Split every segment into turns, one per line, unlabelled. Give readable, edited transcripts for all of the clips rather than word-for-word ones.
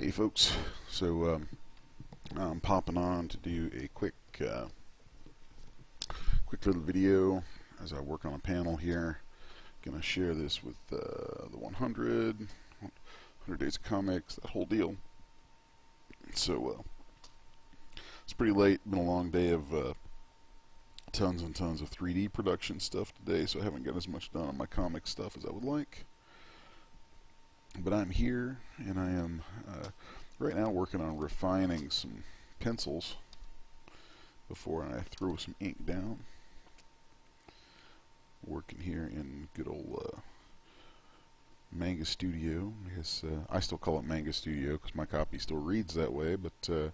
Hey folks, so I'm popping on to do a quick little video as I work on a panel here. Gonna share this with the 100 Days of Comics, that whole deal. So it's pretty late, been a long day of tons and tons of 3D production stuff today, so I haven't got as much done on my comic stuff as I would like. But I'm here, and I am right now working on refining some pencils before I throw some ink down. Working here in good old Manga Studio. I still call it Manga Studio because my copy still reads that way, but I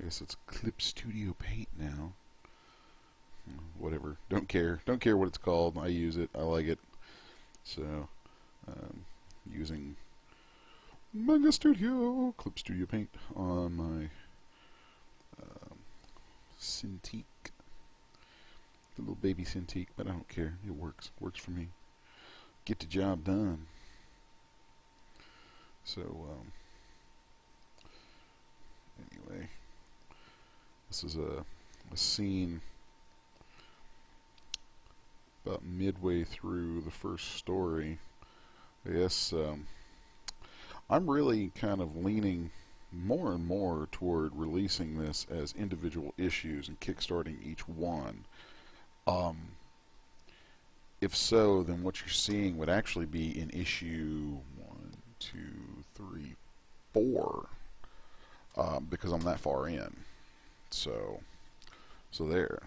guess it's Clip Studio Paint now. Whatever. Don't care. Don't care what it's called. I use it. I like it. So, using Manga Studio, Clip Studio Paint on my Cintiq. The little baby Cintiq, but I don't care. It works. Works for me. Get the job done. So, anyway, this is a scene about midway through the first story. I guess I'm really kind of leaning more and more toward releasing this as individual issues and kickstarting each one. If so, then what you're seeing would actually be in issue 1, 2, 3, 4, because I'm that far in. So there.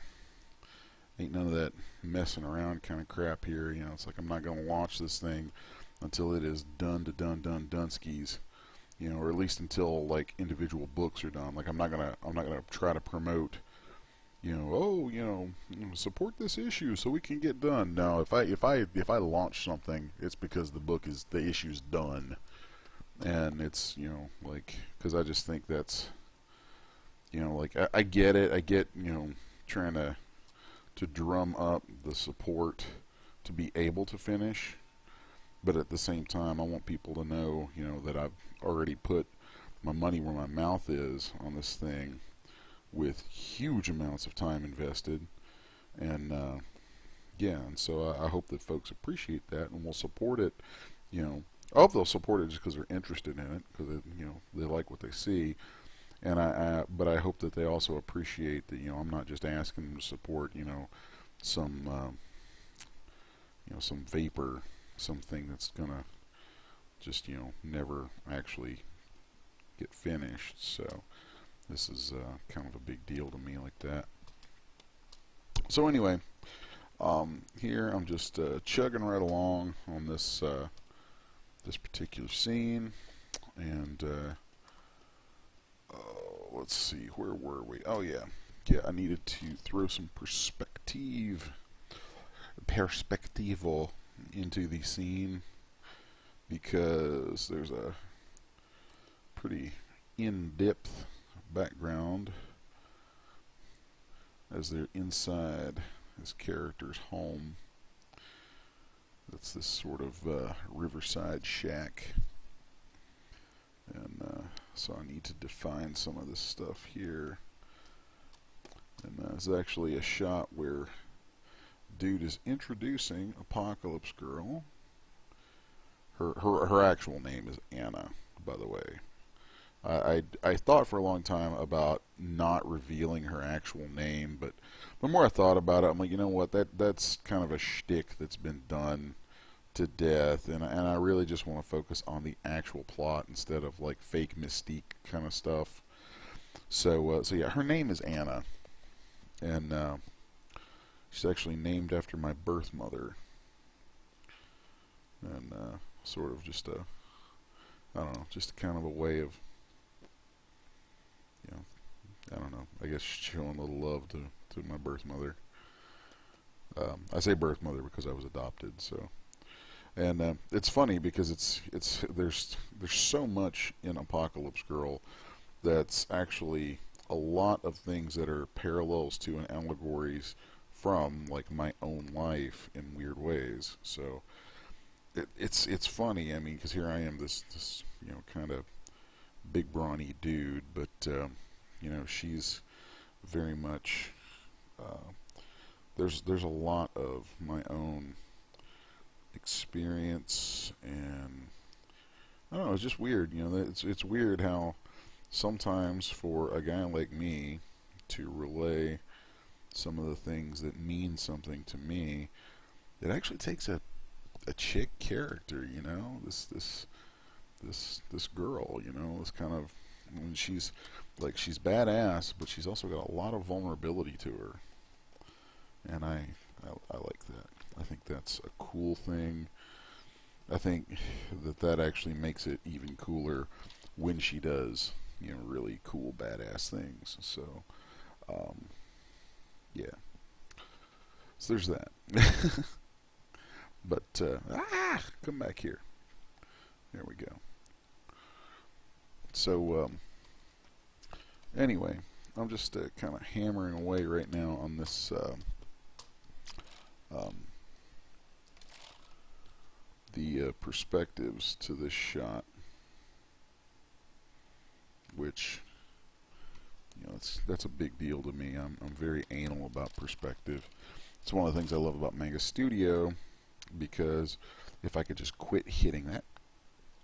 Ain't none of that messing around kind of crap here. You know, it's like I'm not going to launch this thing until it is done skis. You know, or at least until like individual books are done. Like I'm not gonna try to promote, support this issue so we can get done. No, if I launch something, it's because the issue's done, and it's because I just think that's I get it. I get trying to drum up the support to be able to finish. But at the same time, I want people to know, that I've already put my money where my mouth is on this thing with huge amounts of time invested. And, and so I hope that folks appreciate that and will support it. I hope they'll support it just because they're interested in it, because, they like what they see. And but I hope that they also appreciate that, I'm not just asking them to support, some vapor, something that's gonna just never actually get finished. So this is kind of a big deal to me like that. So anyway, here I'm just chugging right along on this this particular scene, and let's see, where were we? Oh yeah, I needed to throw some perspectival into the scene, because there's a pretty in-depth background as they're inside this character's home. That's this sort of riverside shack, and so I need to define some of this stuff here. And there's actually a shot where dude is introducing Apocalypse Girl. Her actual name is Anna, by the way. I thought for a long time about not revealing her actual name, but the more I thought about it, I'm like, you know what, that's kind of a shtick that's been done to death, and I really just want to focus on the actual plot instead of like fake mystique kind of stuff. So yeah, her name is Anna, and she's actually named after my birth mother, and sort of just I don't know, just kind of a way of, I don't know, I guess showing a little love to my birth mother. I say birth mother because I was adopted, so. And it's funny because there's so much in Apocalypse Girl that's actually a lot of things that are parallels to and allegories from like my own life in weird ways. So it's funny. I mean, because here I am, this kind of big brawny dude, but you know, she's very much. Uh, there's a lot of my own experience, and I don't know. It's just weird, you know. It's weird how sometimes for a guy like me to relay some of the things that mean something to me, it actually takes a chick character, you know, this girl, you know, this kind of, I mean, she's badass, but she's also got a lot of vulnerability to her, and I like that. I think that's a cool thing. I think that actually makes it even cooler when she does, you know, really cool badass things. So, um, yeah. So there's that. But come back here. There we go. So anyway, I'm just kind of hammering away right now on this um, the perspectives to this shot, which, you know, that's a big deal to me. I'm very anal about perspective. It's one of the things I love about Manga Studio, because if I could just quit hitting that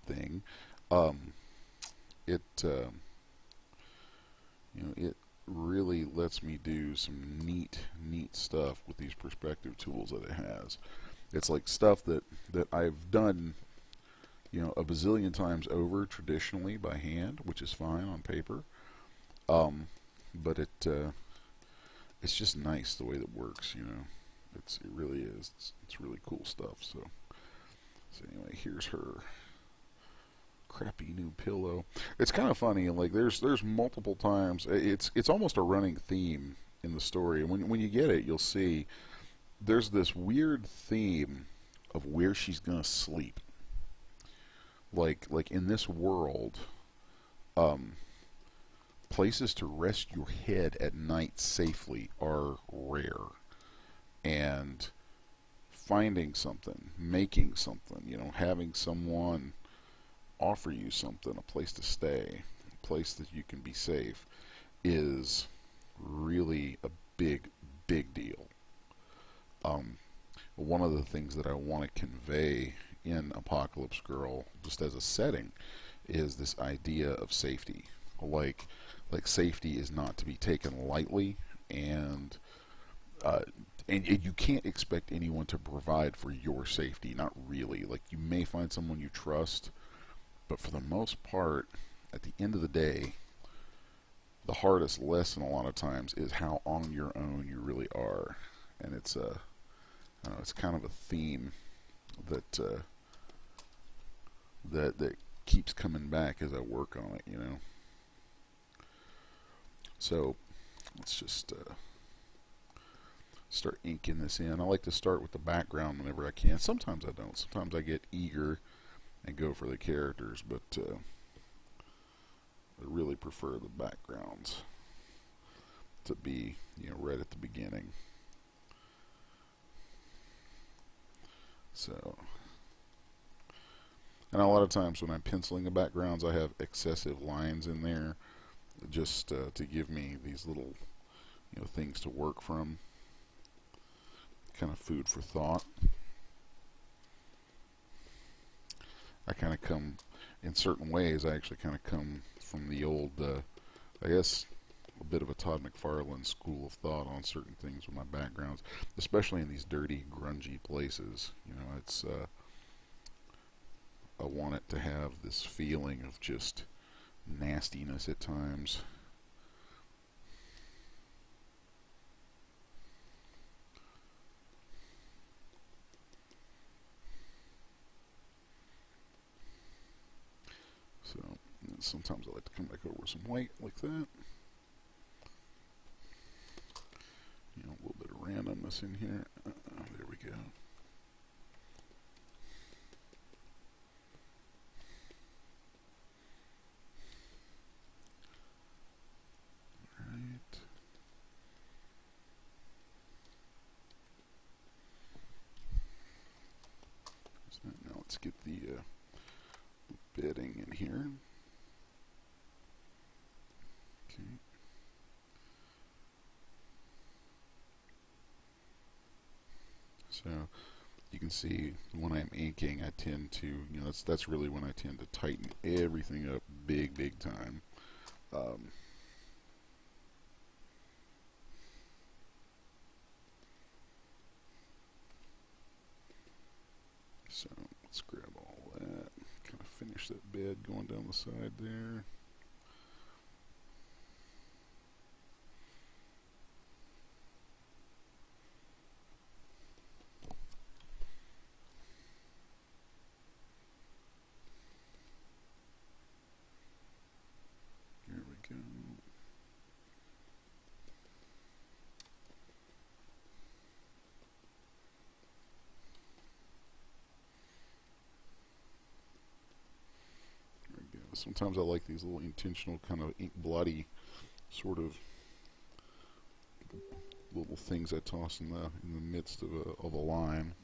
thing, it you know, it really lets me do some neat stuff with these perspective tools that it has. It's like stuff that I've done, you know, a bazillion times over traditionally by hand, which is fine on paper. But it's just nice the way that works, you know. It really is. It's really cool stuff. So anyway, here's her crappy new pillow. It's kind of funny, like there's multiple times. It's almost a running theme in the story. And when you get it, you'll see there's this weird theme of where she's gonna sleep. Like in this world, places to rest your head at night safely are rare, and finding something, making something, you know, having someone offer you something, a place to stay, a place that you can be safe, is really a big deal. One of the things that I want to convey in Apocalypse Girl, just as a setting, is this idea of safety. Like safety is not to be taken lightly, and you can't expect anyone to provide for your safety. Not really. Like, you may find someone you trust, but for the most part, at the end of the day, the hardest lesson a lot of times is how on your own you really are, and it's I don't know, it's kind of a theme that that keeps coming back as I work on it, you know. So let's just start inking this in. I like to start with the background whenever I can. Sometimes I don't. Sometimes I get eager and go for the characters, but I really prefer the backgrounds to be, you know, right at the beginning. So, and a lot of times when I'm penciling the backgrounds, I have excessive lines in there just to give me these little, you know, things to work from. Kind of food for thought. I kind of come, in certain ways, I actually kind of come from the old, I guess, a bit of a Todd McFarlane school of thought on certain things with my backgrounds, especially in these dirty, grungy places. You know, it's, I want it to have this feeling of just nastiness at times. So sometimes I like to come back over with some white like that. You know, a little bit of randomness in here. There we go. Alright. So now let's get the bedding in here. So you can see when I'm inking, I tend to, that's really when I tend to tighten everything up big time. So let's grab all that, kind of finish that bed going down the side there. Here we go. Sometimes I like these little intentional kind of ink blotty sort of little things I toss in the midst of a line.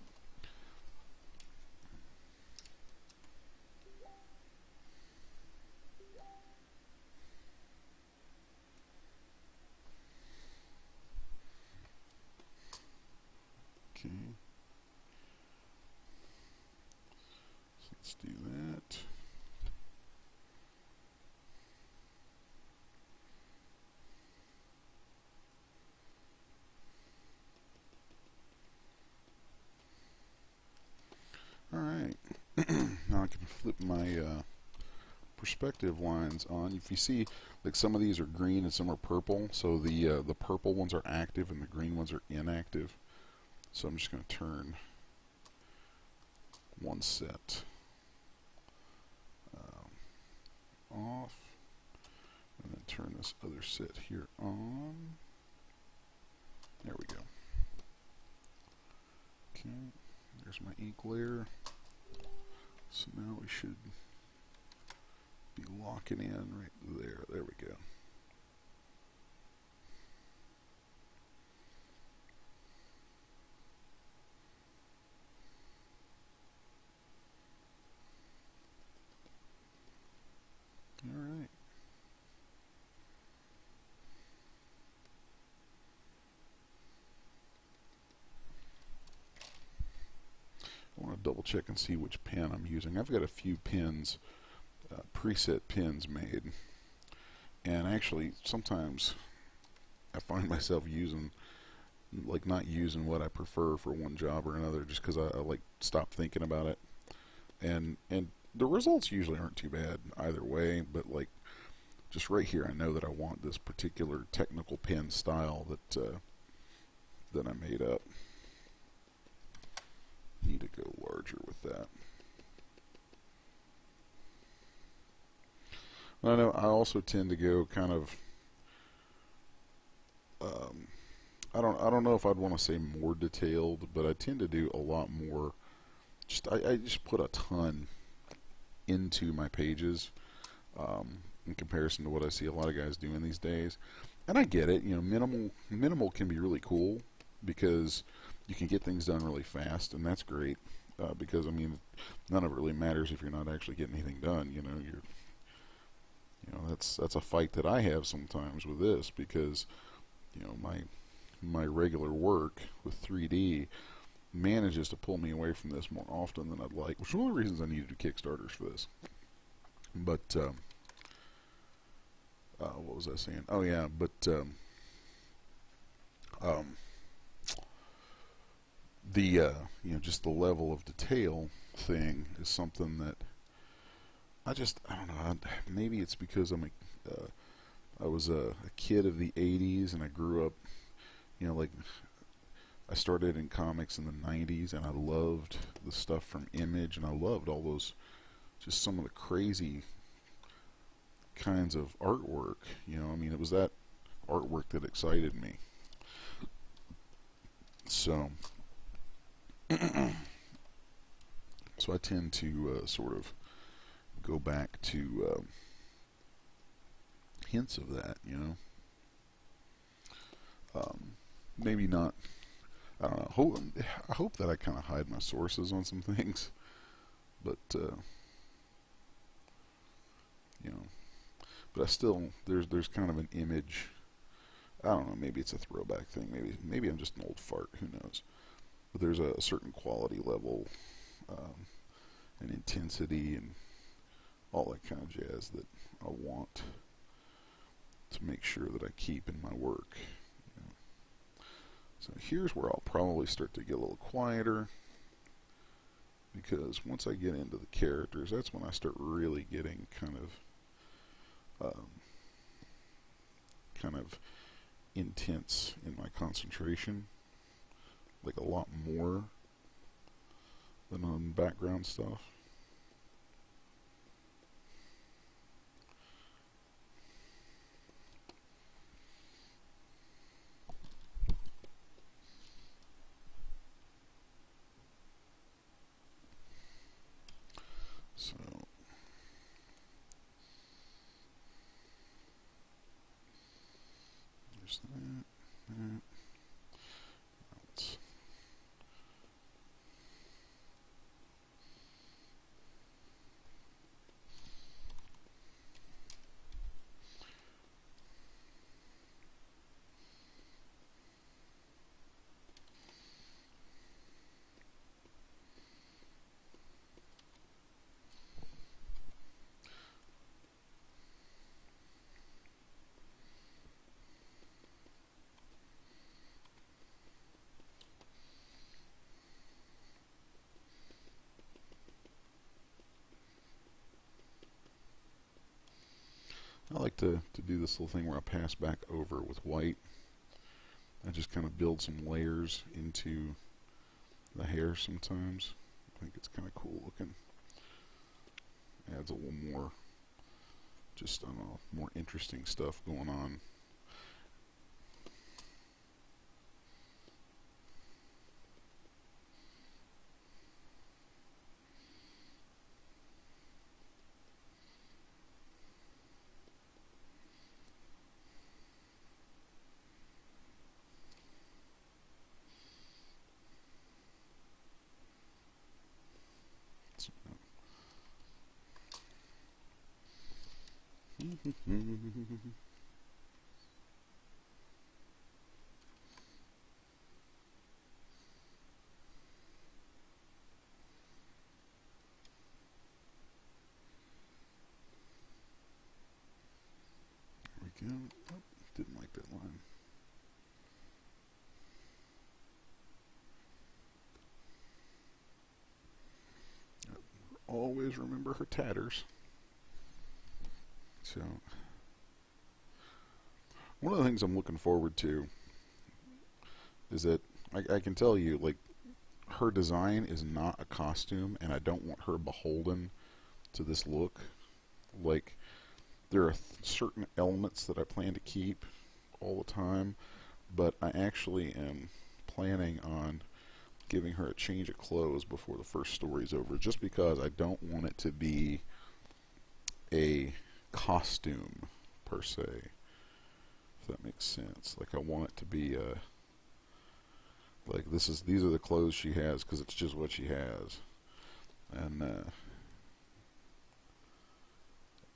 Okay. So let's do that. Alright, now I can flip my perspective lines on. If you see, like some of these are green and some are purple, so the purple ones are active and the green ones are inactive. So I'm just going to turn one set off, and then turn this other set here on. There we go. Okay. There's my ink layer. So now we should be locking in right there. There we go. All right. I want to double check and see which pen I'm using. I've got a few pens, preset pens made, and actually sometimes I find myself using, like, not using what I prefer for one job or another, just because I like stop thinking about it, and the results usually aren't too bad either way. But like, just right here, I know that I want this particular technical pen style that I made up. Need to go larger with that. I know I also tend to go kind of I don't know if I'd want to say more detailed, but I tend to do a lot more. I just put a ton into my pages in comparison to what I see a lot of guys doing these days. And I get it, minimal can be really cool because you can get things done really fast, and that's great. Because I mean, none of it really matters if you're not actually getting anything done. That's a fight that I have sometimes with this, because my regular work with 3D manages to pull me away from this more often than I'd like, which is one of the reasons I need to do Kickstarters for this. But what was I saying? Oh yeah, but the just the level of detail thing is something that I don't know. Maybe it's because I was a kid of the '80s, and I grew up, like, I started in comics in the '90s, and I loved the stuff from Image, and I loved all those, just some of the crazy kinds of artwork. It was that artwork that excited me. So, so I tend to sort of go back to hints of that, maybe not. I don't know. I hope that I kind of hide my sources on some things, but but I still there's kind of an image. I don't know. Maybe it's a throwback thing. Maybe I'm just an old fart. Who knows? but there's a certain quality level and intensity and all that kind of jazz that I want to make sure that I keep in my work. You know. So here's where I'll probably start to get a little quieter, because once I get into the characters, that's when I start really getting kind of intense in my concentration, like a lot more than on background stuff. So there's that. Let's I like to do this little thing where I pass back over with white. I just kind of build some layers into the hair sometimes. I think it's kind of cool looking. Adds a little more, just, I don't know, more interesting stuff going on. There we go. Oh, didn't like that line. Always remember her tatters. So, one of the things I'm looking forward to is that I can tell you, like, her design is not a costume, and I don't want her beholden to this look. Like, there are certain elements that I plan to keep all the time, but I actually am planning on giving her a change of clothes before the first story's over, just because I don't want it to be a costume per se, if that makes sense. Like, I want it to be like, these are the clothes she has because it's just what she has. And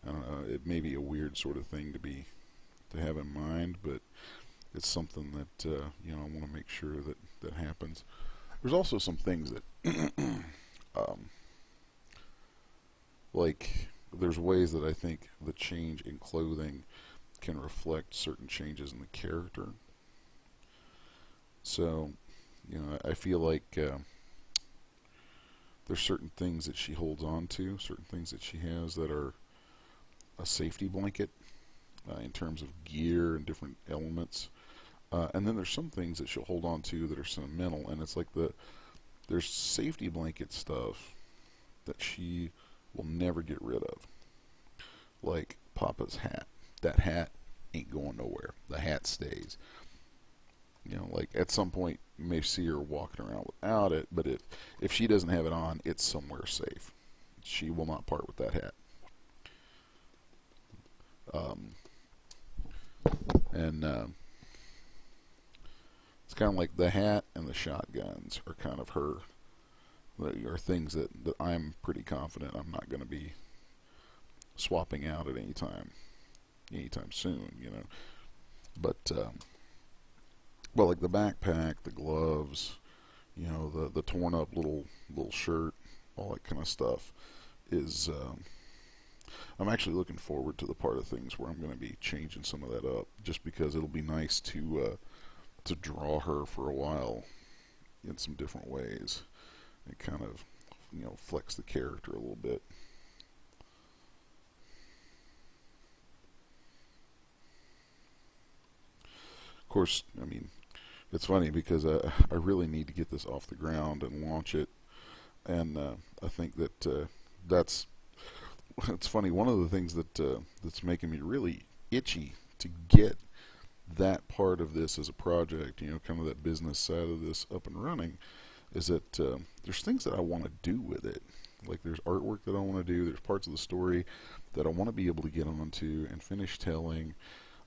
I don't know, it may be a weird sort of thing to have in mind, but it's something that you know, I want to make sure that happens. There's also some things that like, there's ways that I think the change in clothing can reflect certain changes in the character. So, you know, I feel like there's certain things that she holds on to, certain things that she has that are a safety blanket in terms of gear and different elements. And then there's some things that she'll hold on to that are sentimental, and it's like there's safety blanket stuff that she will never get rid of. Like Papa's hat. That hat ain't going nowhere. The hat stays. You know, like, at some point you may see her walking around without it, but if she doesn't have it on, it's somewhere safe. She will not part with that hat. And it's kind of like the hat and the shotguns are kind of her, are things that I'm pretty confident I'm not going to be swapping out at anytime soon, you know. But well, like the backpack, the gloves, you know, the torn up little shirt, all that kind of stuff is. I'm actually looking forward to the part of things where I'm going to be changing some of that up, just because it'll be nice to draw her for a while in some different ways and kind of, you know, flex the character a little bit. Of course, I mean, it's funny because I really need to get this off the ground and launch it, and I think that that's it's funny. One of the things that's making me really itchy to get that part of this as a project, you know, kind of that business side of this up and running, is that there's things that I want to do with it. Like there's artwork that I want to do. There's parts of the story that I want to be able to get onto and finish telling.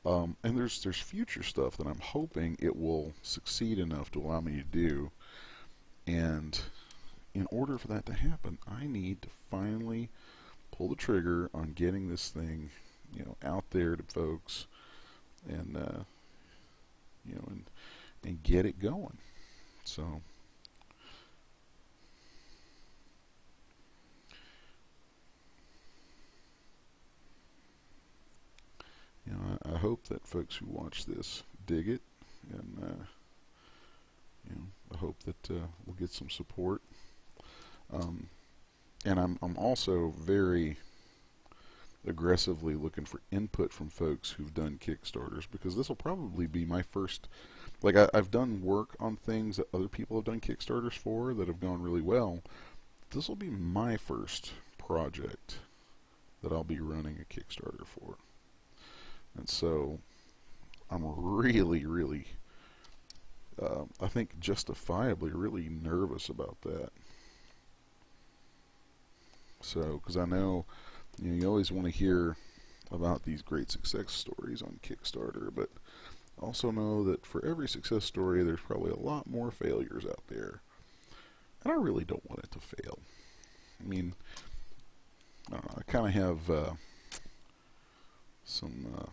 And there's future stuff that I'm hoping it will succeed enough to allow me to do. And in order for that to happen, I need to finally pull the trigger on getting this thing, you know, out there to folks, and you know, and get it going. So, you know, I hope that folks who watch this dig it, and you know, I hope that we'll get some support. Um, and I'm also very aggressively looking for input from folks who've done Kickstarters, because this will probably be my first. Like I've done work on things that other people have done Kickstarters for that have gone really well. This will be my first project that I'll be running a Kickstarter for, and so I'm really, I think justifiably really nervous about that. So, because I know, you know, you always want to hear about these great success stories on Kickstarter, but also know that for every success story, there's probably a lot more failures out there, and I really don't want it to fail. I mean, I don't know, I kind of have some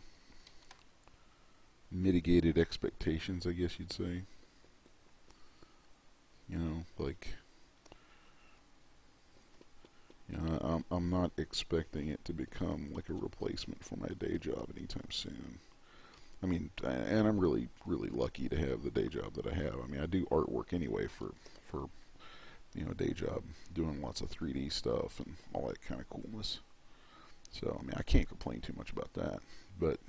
mitigated expectations, I guess you'd say. You know, like, you know, I'm not expecting it to become like a replacement for my day job anytime soon. I mean, and I'm really lucky to have the day job that I have. I mean, I do artwork anyway for you know, a day job, doing lots of 3D stuff and all that kind of coolness. So, I mean, I can't complain too much about that. But,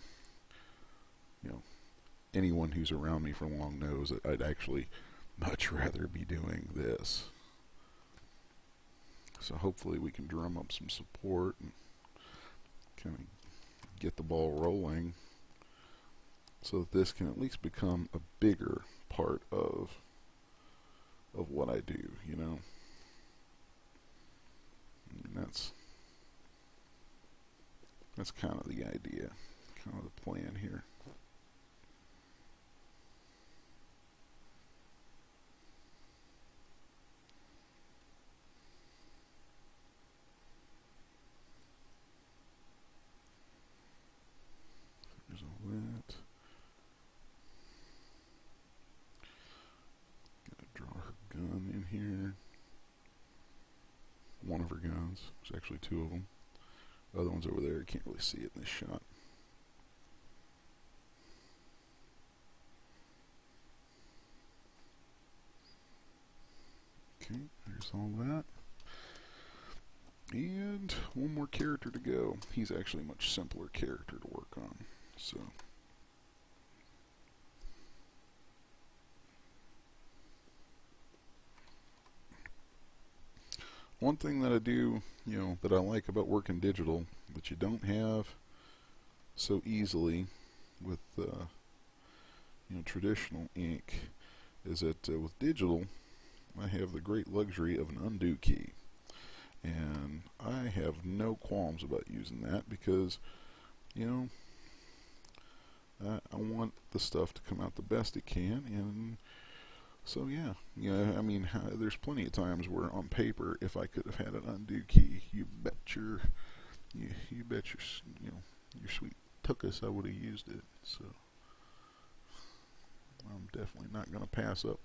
you know, anyone who's around me for long knows that I'd actually much rather be doing this. So hopefully we can drum up some support and kind of get the ball rolling, so that this can at least become a bigger part of what I do, you know. And that's kind of the idea, kind of the plan here. There's all that. Gotta draw her gun in here. One of her guns. There's actually two of them. The other one's over there. You can't really see it in this shot. Okay, there's all that. And one more character to go. He's actually a much simpler character to work on. So, one thing that I do, you know, that I like about working digital, that you don't have so easily with, you know, traditional ink, is that with digital, I have the great luxury of an undo key. And I have no qualms about using that because, you know, I want the stuff to come out the best it can, and so yeah, I mean, there's plenty of times where on paper, if I could have had an undo key, you bet your, you know, your sweet tuckus I would have used it. So I'm definitely not going to pass up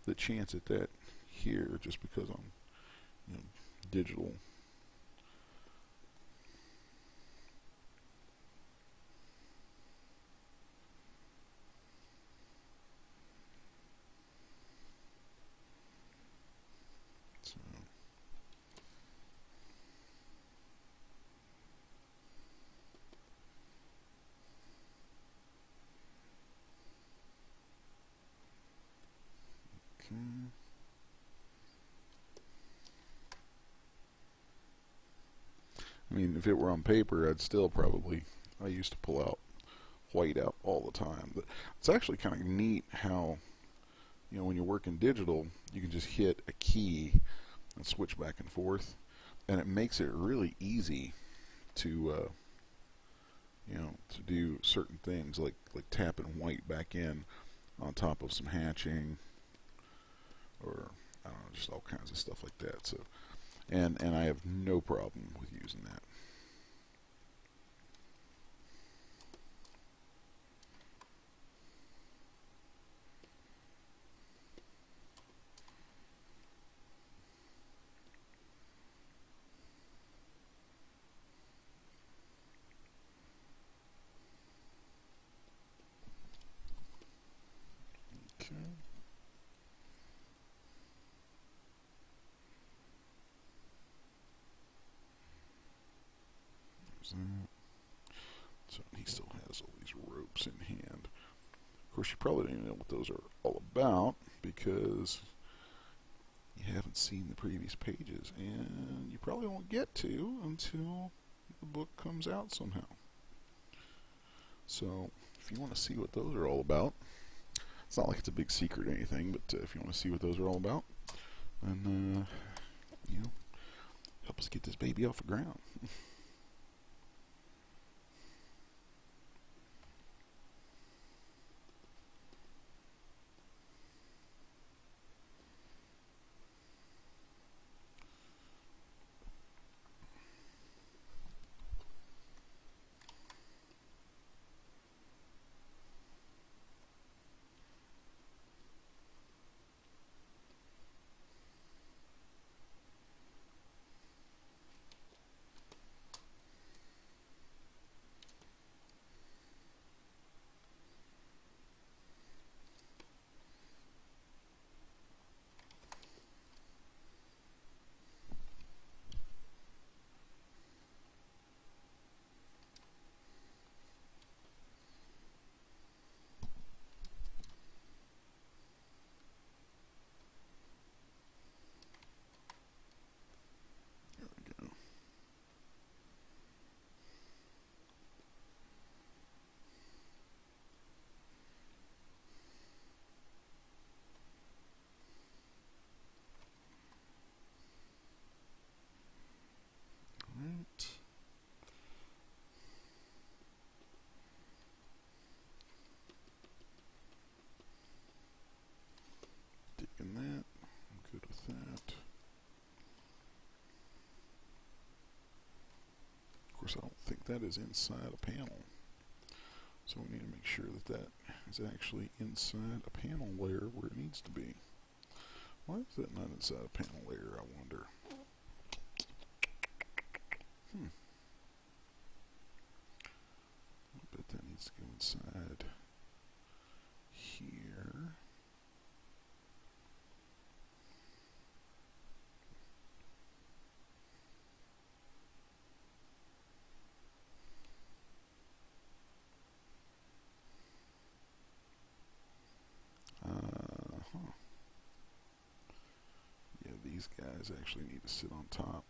the chance at that here just because I'm, you know, digital. So, okay. I mean, if it were on paper, I'd still probably, I used to pull out white out all the time. But it's actually kind of neat how, you know, when you're working digital, you can just hit a key and switch back and forth, and it makes it really easy to, you know, to do certain things like tapping white back in on top of some hatching, or I don't know, just all kinds of stuff like that. So, and I have no problem with using that. Okay. There's that. So he still has all these ropes in hand. Of course, you probably don't even know what those are all about because you haven't seen the previous pages, and you probably won't get to until the book comes out somehow. So, if you want to see what those are all about, it's not like it's a big secret or anything, but if you want to see what those are all about, then, you know, help us get this baby off the ground. There we go. Right. Digging that. I'm good with that. Of course, I don't think that is inside a panel. So we need to make sure that that is actually inside a panel layer where it needs to be. Why is that not inside a panel layer, I wonder? I bet that needs to go inside here. Yeah, these guys actually need to sit on top.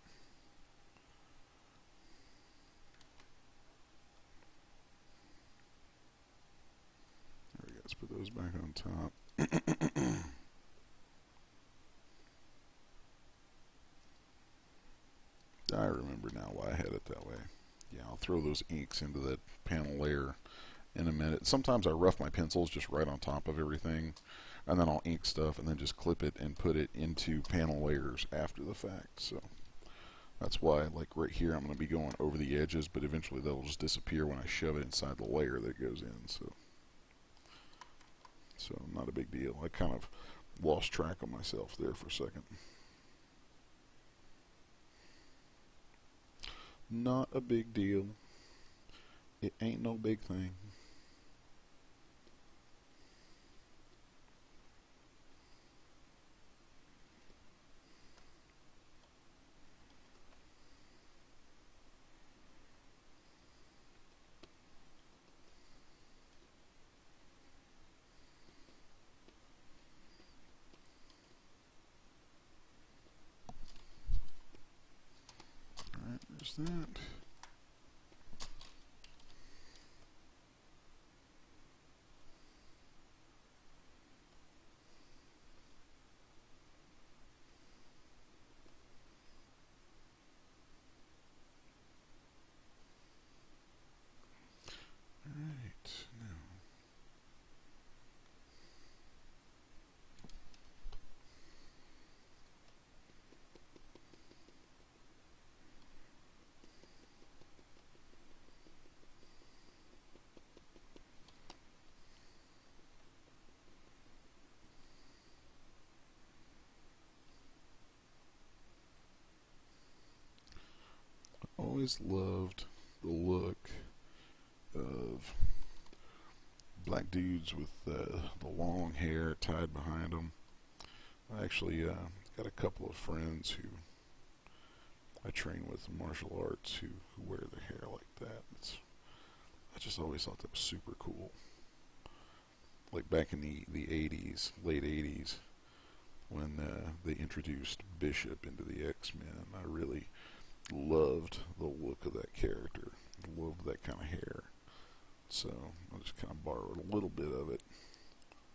There we go, let's put those back on top. I remember now why I had it that way. Yeah, I'll throw those inks into that panel layer in a minute. Sometimes I rough my pencils just right on top of everything, and then I'll ink stuff and then just clip it and put it into panel layers after the fact. So that's why, like right here, I'm going to be going over the edges, but eventually they'll just disappear when I shove it inside the layer that it goes in. So not a big deal. I kind of Lost track of myself there for a second. Not a big deal. It ain't no big thing. Alright, there's that. Alright, now. Always loved the look of black dudes with the long hair tied behind them. I actually got a couple of friends who I train with in martial arts who wear their hair like that. I just always thought that was super cool. Like back in the 80s, late 80s, when they introduced Bishop into the X-Men, I really loved the look of that character. Loved that kind of hair. So I just kind of borrowed a little bit of it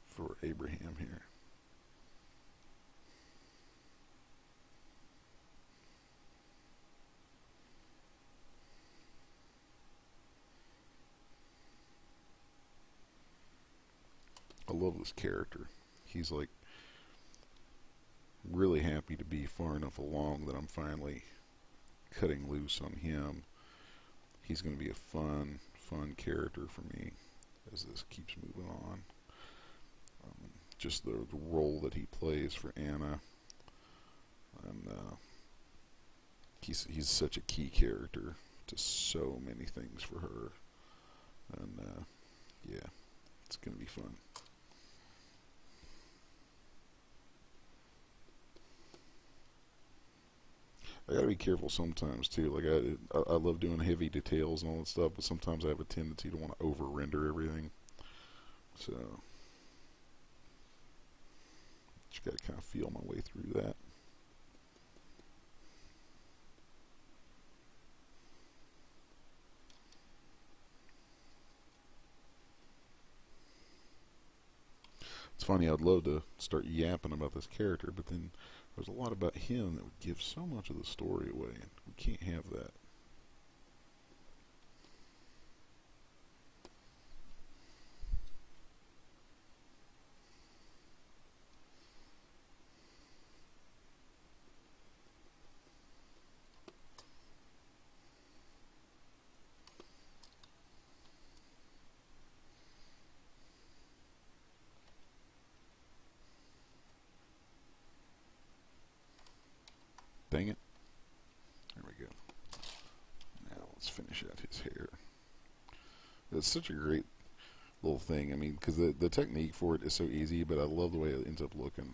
for Abraham here. I love this character. He's like really happy to be far enough along that I'm finally cutting loose on him. He's going to be a fun character for me as this keeps moving on. Just the role that he plays for Anna, and he's such a key character to so many things for her, and yeah, it's going to be fun. I gotta be careful sometimes too. Like I love doing heavy details and all that stuff, but sometimes I have a tendency to want to over render everything. So just gotta kind of feel my way through that. It's funny. I'd love to start yapping about this character, but then there's a lot about him that would give so much of the story away, and we can't have that. Dang it. There we go. Now let's finish out his hair. It's such a great little thing. I mean, because the technique for it is so easy, but I love the way it ends up looking.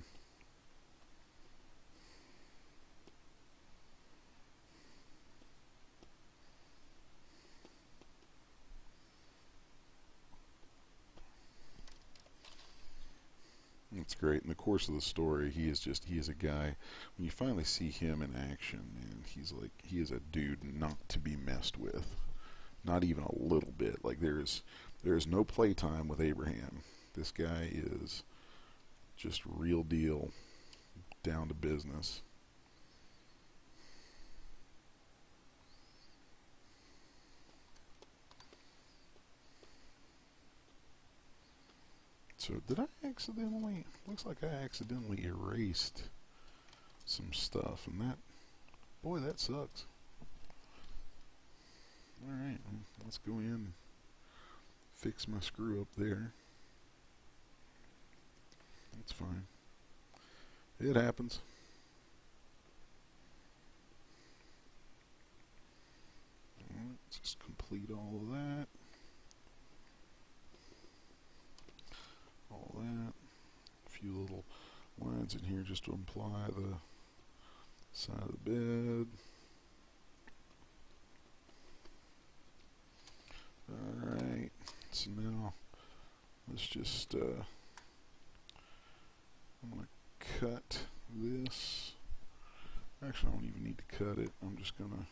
It's great. In the course of the story, he is a guy. When you finally see him in action, man, he is a dude not to be messed with. Not even a little bit. Like there is no playtime with Abraham. This guy is just real deal, down to business. So did I accidentally? Looks like I accidentally erased some stuff, and boy, that sucks. All right, let's go in and fix my screw up there. That's fine. It happens. Alright, let's just complete all of that. All that. A few little lines in here just to imply the side of the bed. Alright, so now let's just, I'm going to cut this. Actually, I don't even need to cut it. I'm just going to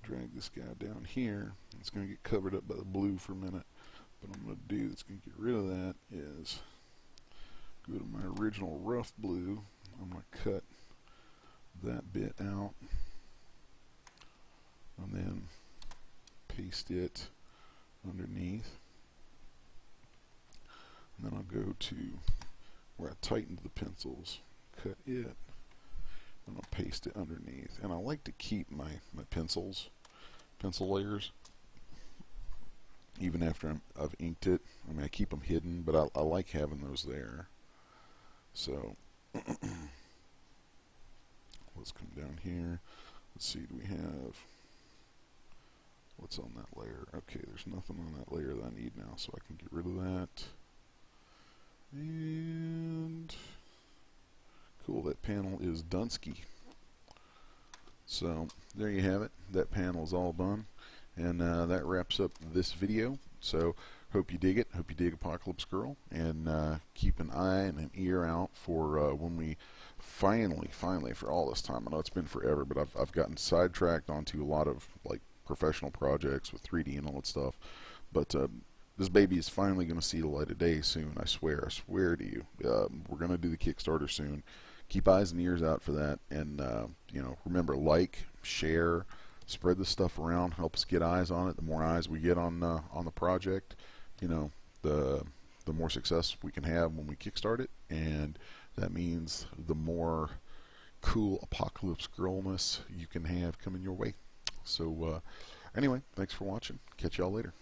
drag this guy down here. It's going to get covered up by the blue for a minute. What I'm going to do that's going to get rid of that is go to my original rough blue. I'm going to cut that bit out and then paste it underneath. And then I'll go to where I tightened the pencils, cut it, and I'll paste it underneath. And I like to keep my pencil layers even after I've inked it. I mean, I keep them hidden, but I like having those there. So let's come down here. Let's see, do we have, what's on that layer? Okay, there's nothing on that layer that I need now, so I can get rid of that. And cool, that panel is Dunsky. So there you have it. That panel is all done. And that wraps up this video. So hope you dig it. Hope you dig Apocalypse Girl. And keep an eye and an ear out for when we finally, for all this time, I know it's been forever, but I've gotten sidetracked onto a lot of like professional projects with 3D and all that stuff. But this baby is finally going to see the light of day soon. I swear to you. We're going to do the Kickstarter soon. Keep eyes and ears out for that. And you know, remember, like, share, spread this stuff around. Help us get eyes on it. The more eyes we get on the project, you know, the more success we can have when we kickstart it, and that means the more cool Apocalypse Girlness you can have coming your way. So anyway, thanks for watching. Catch y'all later.